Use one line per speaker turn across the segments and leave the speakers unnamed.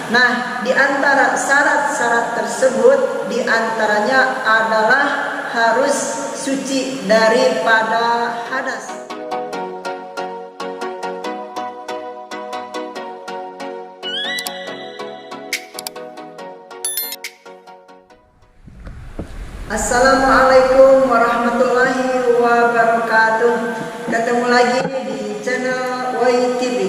Nah, di antara syarat-syarat tersebut, di antaranya adalah harus suci daripada hadas. Assalamualaikum warahmatullahi wabarakatuh. Ketemu lagi di channel WOI-TV.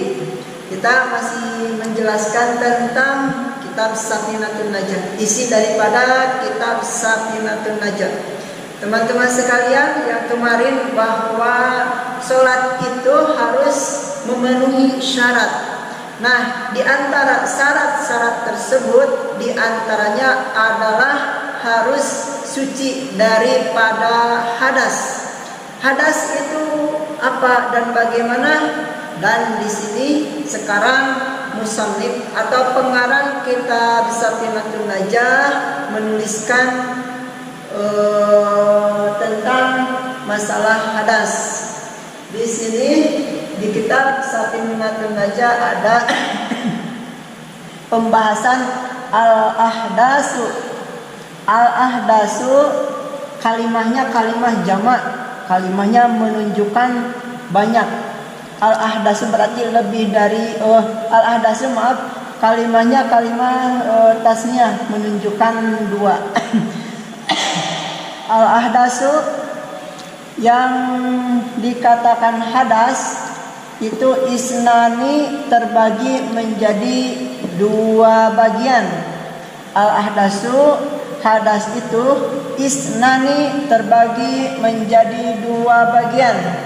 Kita masih menjelaskan tentang kitab Safinatun Najah, isi daripada kitab Safinatun Najah. Teman-teman sekalian, yang kemarin bahwa sholat itu harus memenuhi syarat. Nah, di antara syarat-syarat tersebut, di antaranya adalah harus suci daripada hadas. Hadas itu apa dan bagaimana? Dan di sini sekarang musannif atau pengarang kitab Safinatun Najah menuliskan tentang masalah hadas. Di sini di kitab Safinatun Najah ada pembahasan al-ahdasu. Al-ahdasu kalimahnya kalimah jamak, kalimahnya menunjukkan banyak. Al-ahdasu berarti lebih dari al-ahdasu kalimahnya kalimah tasniyah menunjukkan dua. Al-ahdasu yang dikatakan hadas itu isnani terbagi menjadi dua bagian. Al-ahdasu hadas itu isnani terbagi menjadi dua bagian.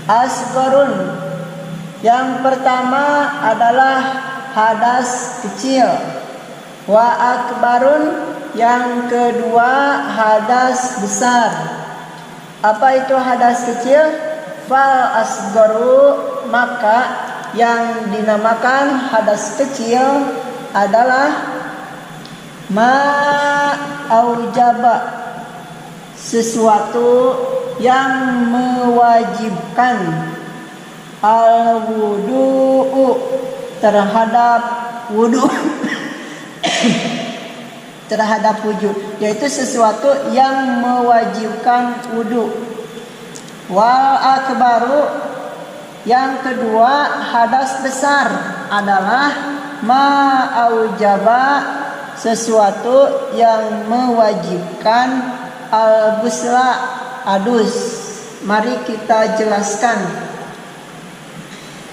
Asgharun, yang pertama adalah hadas kecil. Wa akbarun, yang kedua hadas besar. Apa itu hadas kecil? Fal asgharu, maka yang dinamakan hadas kecil adalah ma aujaba, sesuatu yang mewajibkan al-wudu'u, terhadap wudu terhadap wujud, yaitu sesuatu yang mewajibkan wudu. Wal akbaru, yang kedua hadas besar adalah ma aujaba, sesuatu yang mewajibkan al-busla, adus. Mari kita jelaskan.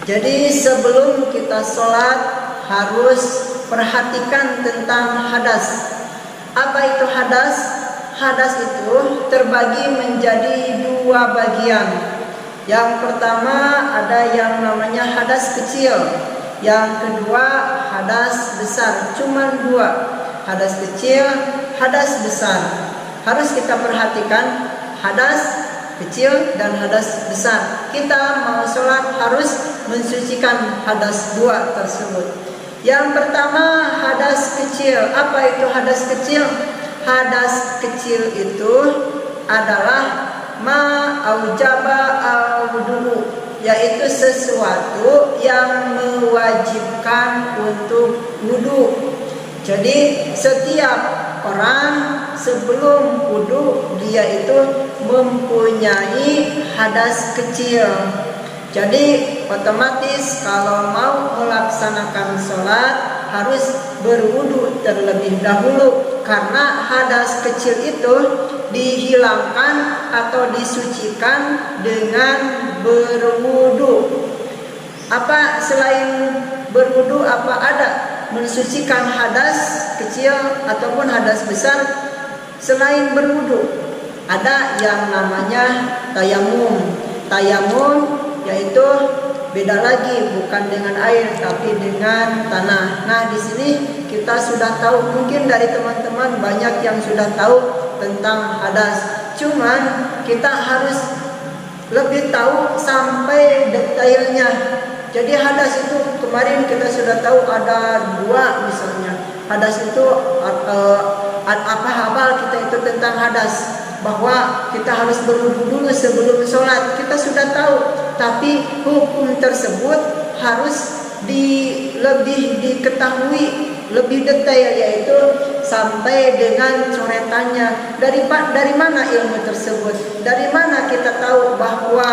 Jadi sebelum kita sholat harus perhatikan tentang hadas. Apa itu hadas? Hadas itu terbagi menjadi dua bagian. Yang pertama ada yang namanya hadas kecil, yang kedua hadas besar. Cuman dua, hadas kecil, hadas besar. Harus kita perhatikan hadas kecil dan hadas besar. Kita mau sholat harus mensucikan hadas dua tersebut. Yang pertama hadas kecil. Apa itu hadas kecil? Hadas kecil itu adalah ma aujaba al-wudu, yaitu sesuatu yang mewajibkan untuk wudu. Jadi setiap orang sebelum wudu dia itu mempunyai hadas kecil. Jadi otomatis kalau mau melaksanakan sholat harus berwudu terlebih dahulu, karena hadas kecil itu dihilangkan atau disucikan dengan berwudu. Apa selain berwudu, apa ada mensucikan hadas kecil ataupun hadas besar selain berwudu? Ada yang namanya tayamum. Tayamum yaitu beda lagi, bukan dengan air tapi dengan tanah. Nah, di sini kita sudah tahu, mungkin dari teman-teman banyak yang sudah tahu tentang hadas. Cuman kita harus lebih tahu sampai detailnya. Jadi hadas itu kemarin kita sudah tahu ada dua misalnya. Hadas itu apa hafal kita itu tentang hadas, bahwa kita harus berwudu dulu sebelum sholat. Kita sudah tahu, tapi hukum tersebut harus lebih diketahui lebih detail, yaitu sampai dengan coretannya. Dari mana ilmu tersebut? Dari mana kita tahu bahwa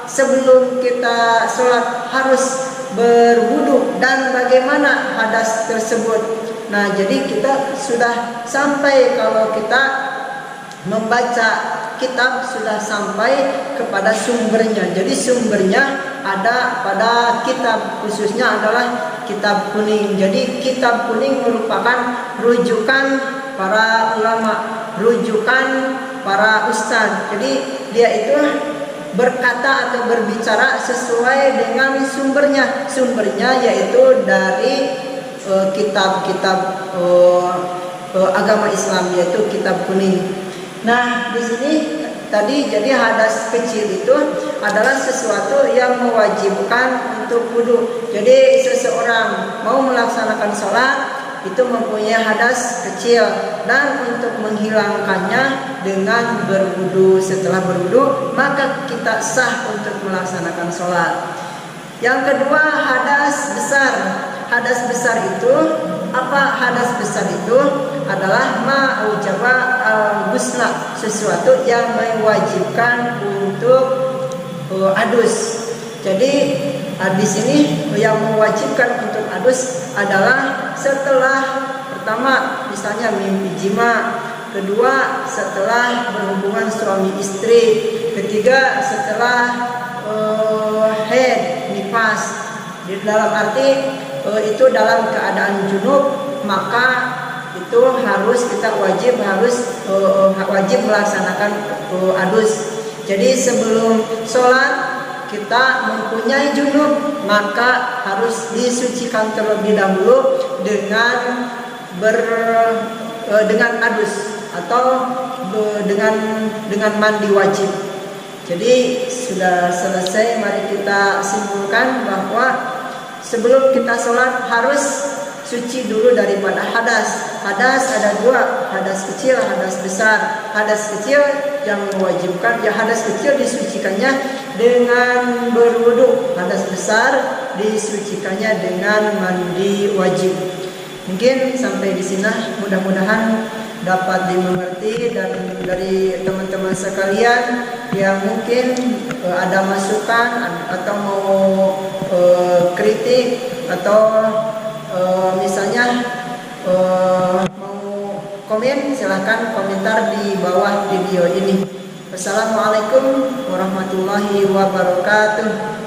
sebelum kita sholat harus berwudu dan bagaimana hadas tersebut? Nah, jadi kita sudah sampai, kalau kita membaca kitab sudah sampai kepada sumbernya. Jadi sumbernya ada pada kitab, khususnya adalah kitab kuning. Jadi kitab kuning merupakan rujukan para ulama, rujukan para ustadz. Jadi dia itu berkata atau berbicara sesuai dengan sumbernya. Sumbernya yaitu dari kitab-kitab agama Islam, yaitu kitab kuning. Nah, di sini tadi jadi hadas kecil itu adalah sesuatu yang mewajibkan untuk wudu. Jadi seseorang mau melaksanakan sholat itu mempunyai hadas kecil, dan untuk menghilangkannya dengan berwudu. Setelah berwudu maka kita sah untuk melaksanakan sholat. Yang kedua, hadas besar. Hadas besar itu apa? Hadas besar itu adalah ma'ujaba al-ghusla, sesuatu yang mewajibkan untuk adus. Jadi di sini yang mewajibkan untuk adus adalah setelah pertama misalnya mimpi jima, kedua setelah berhubungan suami istri, ketiga setelah haid nifas. Di dalam arti itu dalam keadaan junub, maka itu harus kita wajib melaksanakan adus. Jadi sebelum sholat kita mempunyai junub, maka harus disucikan terlebih dahulu dengan adus atau dengan mandi wajib. Jadi sudah selesai, mari kita simpulkan bahwa sebelum kita sholat harus suci dulu daripada hadas. Hadas ada dua, hadas kecil, hadas besar. Hadas kecil yang mewajibkan, ya hadas kecil disucikannya dengan berwudu. Hadas besar disucikannya dengan mandi wajib. Mungkin sampai di sini, mudah-mudahan dapat dimengerti, dan dari teman-teman sekalian yang mungkin ada masukan atau mau kritik atau misalnya mau komen, silahkan komentar di bawah video ini. Wassalamualaikum warahmatullahi wabarakatuh.